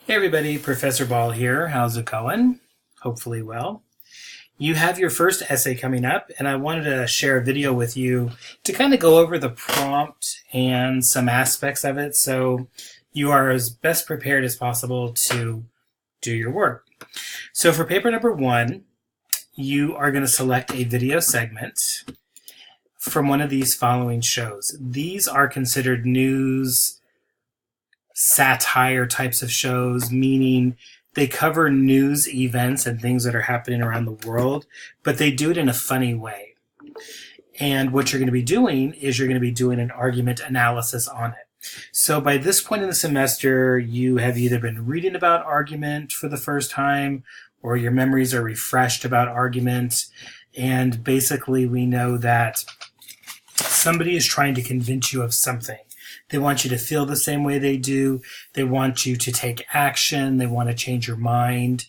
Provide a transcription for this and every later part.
Hey everybody, Professor Ball here. How's it going? Hopefully well. You have your first essay coming up, and I wanted to share a video with you to kind of go over the prompt and some aspects of it so you are as best prepared as possible to do your work. So for paper number 1, you are going to select a video segment from one of these following shows. These are considered news satire types of shows, meaning they cover news events and things that are happening around the world, but they do it in a funny way. And what you're going to be doing is you're going to be doing an argument analysis on it. So by this point in the semester, you have either been reading about argument for the first time, or your memories are refreshed about argument. And basically we know that somebody is trying to convince you of something. They want you to feel the same way they do. They want you to take action. They want to change your mind.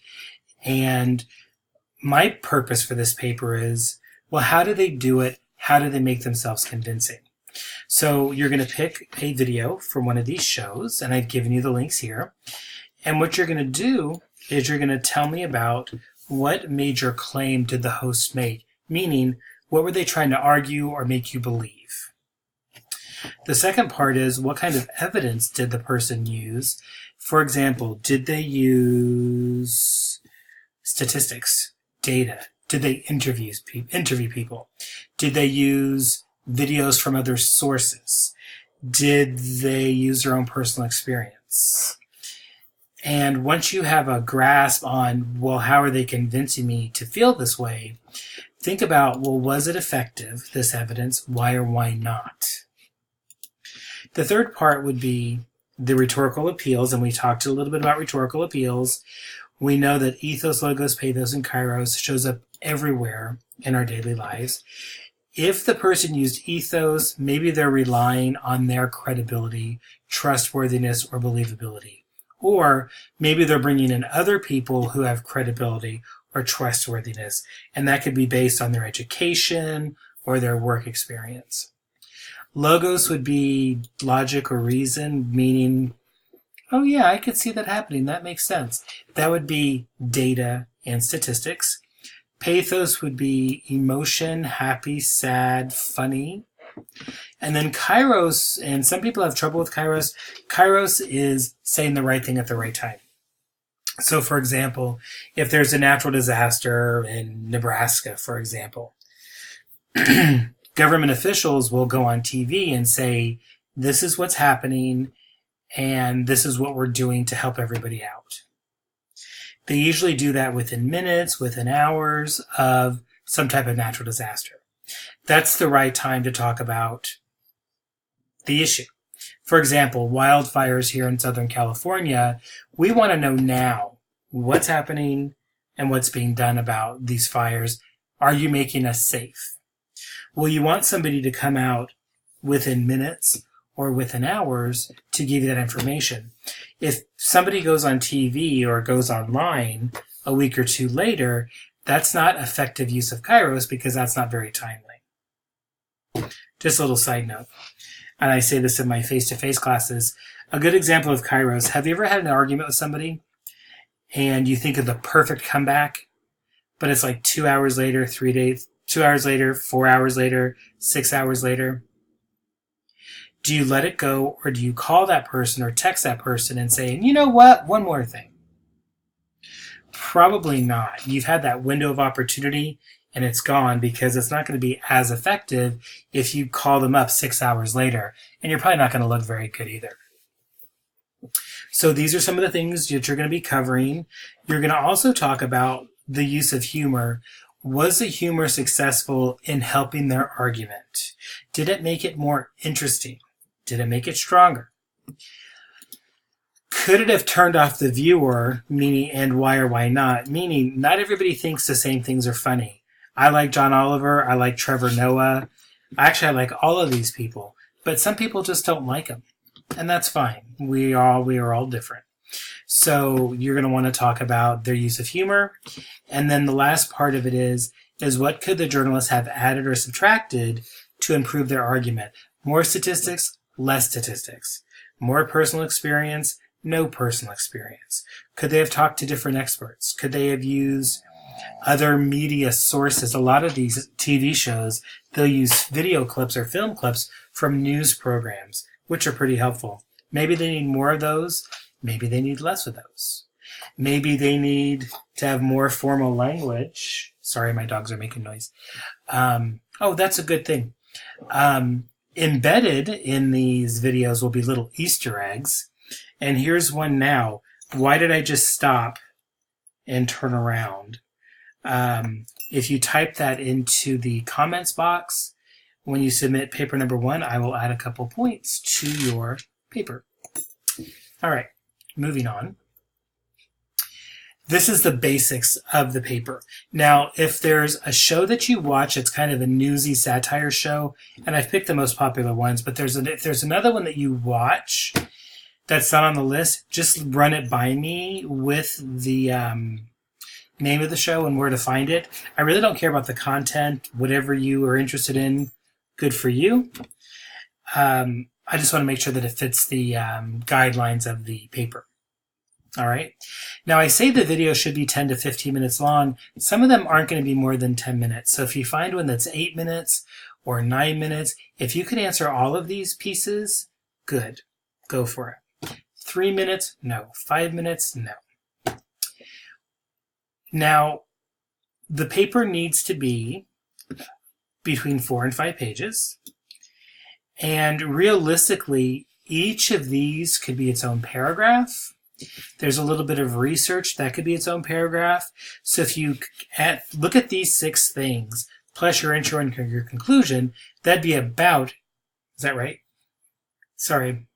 And my purpose for this paper is, well, how do they do it? How do they make themselves convincing? So you're going to pick a video from one of these shows, and I've given you the links here. And what you're going to do is you're going to tell me about what major claim did the host make, meaning what were they trying to argue or make you believe? The second part is, what kind of evidence did the person use? For example, did they use statistics, data? Did they interview people? Did they use videos from other sources? Did they use their own personal experience? And once you have a grasp on, well, how are they convincing me to feel this way? Think about, well, was it effective, this evidence? Why or why not? The third part would be the rhetorical appeals, and we talked a little bit about rhetorical appeals. We know that ethos, logos, pathos, and kairos shows up everywhere in our daily lives. If the person used ethos, maybe they're relying on their credibility, trustworthiness, or believability. Or maybe they're bringing in other people who have credibility or trustworthiness, and that could be based on their education or their work experience. Logos would be logic or reason, meaning, oh yeah, I could see that happening. That makes sense. That would be data and statistics. Pathos would be emotion, happy, sad, funny. And then kairos, and some people have trouble with kairos. Kairos is saying the right thing at the right time. So for example, if there's a natural disaster in Nebraska, for example, government officials will go on TV and say, this is what's happening, and this is what we're doing to help everybody out. They usually do that within minutes, within hours of some type of natural disaster. That's the right time to talk about the issue. For example, wildfires here in Southern California, we want to know now what's happening and what's being done about these fires. Are you making us safe? Well, you want somebody to come out within minutes or within hours to give you that information. If somebody goes on TV or goes online a week or two later, that's not effective use of kairos because that's not very timely. Just a little side note, and I say this in my face-to-face classes, a good example of kairos, have you ever had an argument with somebody and you think of the perfect comeback, but it's like 2 hours later, 3 days, 2 hours later, 4 hours later, 6 hours later? Do you let it go, or do you call that person or text that person and say, you know what, one more thing? Probably not. You've had that window of opportunity and it's gone, because it's not going to be as effective if you call them up 6 hours later, and you're probably not going to look very good either. So these are some of the things that you're going to be covering. You're going to also talk about the use of humor. Was the humor successful in helping their argument? Did it make it more interesting? Did it make it stronger? Could it have turned off the viewer, meaning, and why or why not? Meaning, not everybody thinks the same things are funny. I like John Oliver. I like Trevor Noah. Actually, I like all of these people. But some people just don't like them. And that's fine. We are all different. So you're going to want to talk about their use of humor. And then the last part of it is what could the journalists have added or subtracted to improve their argument? More statistics, less statistics. More personal experience, No personal experience. Could they have talked to different experts? Could they have used other media sources? A lot of these TV shows, they'll use video clips or film clips from news programs, which are pretty helpful. Maybe they need more of those. Maybe they need less of those. Maybe they need to have more formal language. Sorry, my dogs are making noise. That's a good thing. Embedded in these videos will be little Easter eggs. And here's one now. Why did I just stop and turn around? If you type that into the comments box, when you submit paper number 1, I will add a couple points to your paper. All right, moving on. This is the basics of the paper. Now, if there's a show that you watch, it's kind of a newsy satire show, and I've picked the most popular ones, but if there's another one that you watch that's not on the list, just run it by me with the name of the show and where to find it. I really don't care about the content. Whatever you are interested in, good for you. I just want to make sure that it fits the guidelines of the paper. All right. Now, I say the video should be 10 to 15 minutes long. Some of them aren't going to be more than 10 minutes. So if you find one that's 8 minutes or 9 minutes, if you could answer all of these pieces, good. Go for it. 3 minutes? No. 5 minutes? No. Now, the paper needs to be between 4 and 5 pages. And realistically, each of these could be its own paragraph. There's a little bit of research that could be its own paragraph. So if you look at these 6 things, plus your intro and your conclusion, that'd be about, is that right? Sorry,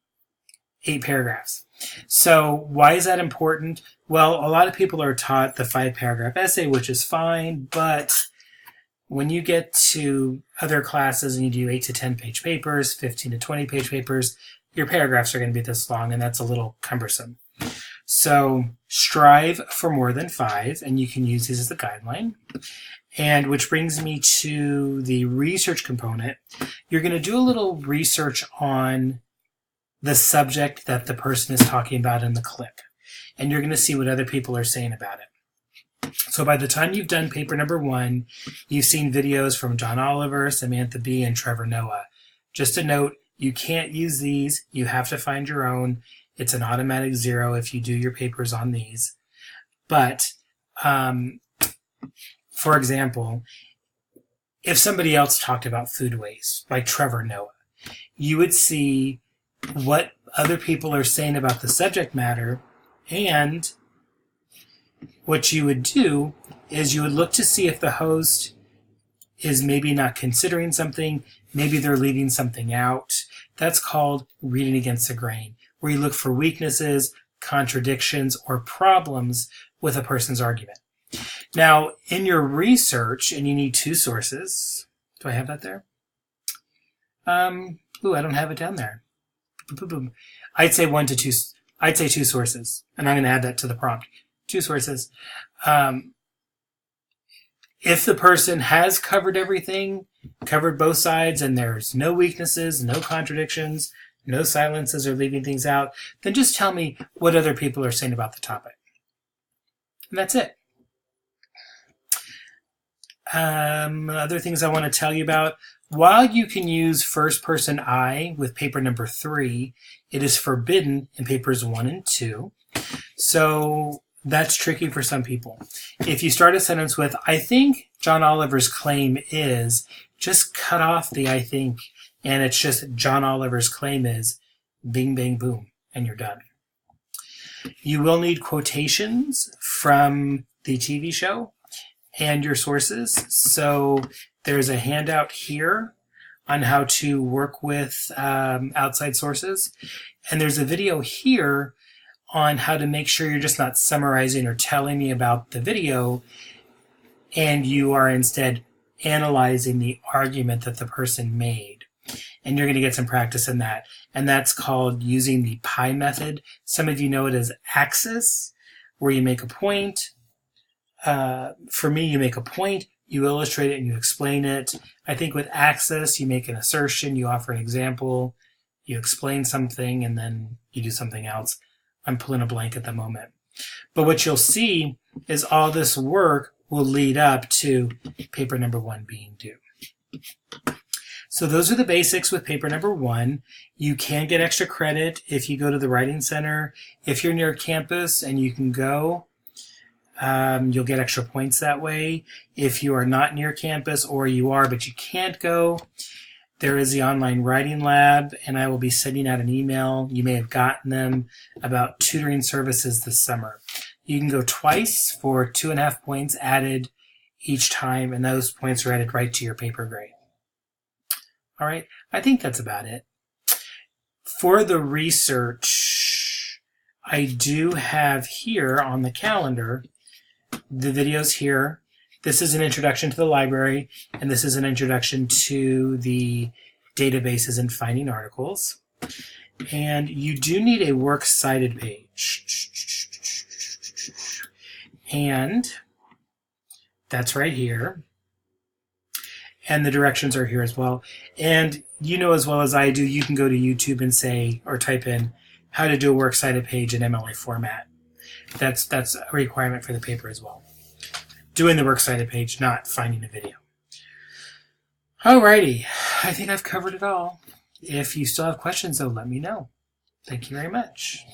8 paragraphs. So why is that important? Well, a lot of people are taught the 5-paragraph essay, which is fine, but when you get to other classes and you do 8 to 10 page papers, 15 to 20 page papers, your paragraphs are going to be this long, and that's a little cumbersome. So strive for more than 5, and you can use these as a guideline. And which brings me to the research component. You're going to do a little research on the subject that the person is talking about in the clip. And you're going to see what other people are saying about it. So by the time you've done paper number 1, you've seen videos from John Oliver, Samantha Bee, and Trevor Noah. Just a note, you can't use these. You have to find your own. It's an automatic 0 if you do your papers on these. But, for example, if somebody else talked about food waste, like Trevor Noah, you would see what other people are saying about the subject matter, and what you would do is you would look to see if the host is maybe not considering something, maybe they're leaving something out. That's called reading against the grain, where you look for weaknesses, contradictions, or problems with a person's argument. Now, in your research, and you need 2 sources. Do I have that there? I don't have it down there. I'd say 1 to 2. I'd say 2 sources, and I'm going to add that to the prompt. 2 sources. If the person has covered everything, covered both sides, and there's no weaknesses, no contradictions, no silences or leaving things out, then just tell me what other people are saying about the topic. And that's it. Other things I want to tell you about. While you can use first person I with paper number 3, it is forbidden in papers 1 and 2. So that's tricky for some people. If you start a sentence with, I think John Oliver's claim is, just cut off the I think, and it's just John Oliver's claim is, bing, bang, boom, and you're done. You will need quotations from the TV show and your sources. So there's a handout here on how to work with outside sources. And there's a video here on how to make sure you're just not summarizing or telling me about the video, and you are instead analyzing the argument that the person made. And you're going to get some practice in that. And that's called using the PI method. Some of you know it as axis, where you make a point. For me, you make a point, you illustrate it, and you explain it. I think with axis, you make an assertion, you offer an example, you explain something, and then you do something else. I'm pulling a blank at the moment. But what you'll see is all this work will lead up to paper number 1 being due. So those are the basics with paper number 1. You can get extra credit if you go to the Writing Center. If you're near campus and you can go, you'll get extra points that way. If you are not near campus, or you are but you can't go, there is the online writing lab, and I will be sending out an email. You may have gotten them about tutoring services this summer. You can go twice for 2.5 points added each time, and those points are added right to your paper grade. All right, I think that's about it. For the research, I do have here on the calendar the videos here. This is an introduction to the library, and this is an introduction to the databases and finding articles. And you do need a works cited page. And that's right here. And the directions are here as well. And you know as well as I do, you can go to YouTube and say, or type in how to do a works cited page in MLA format. That's a requirement for the paper as well. Doing the works cited page, not finding a video. Alrighty, I think I've covered it all. If you still have questions, though, let me know. Thank you very much.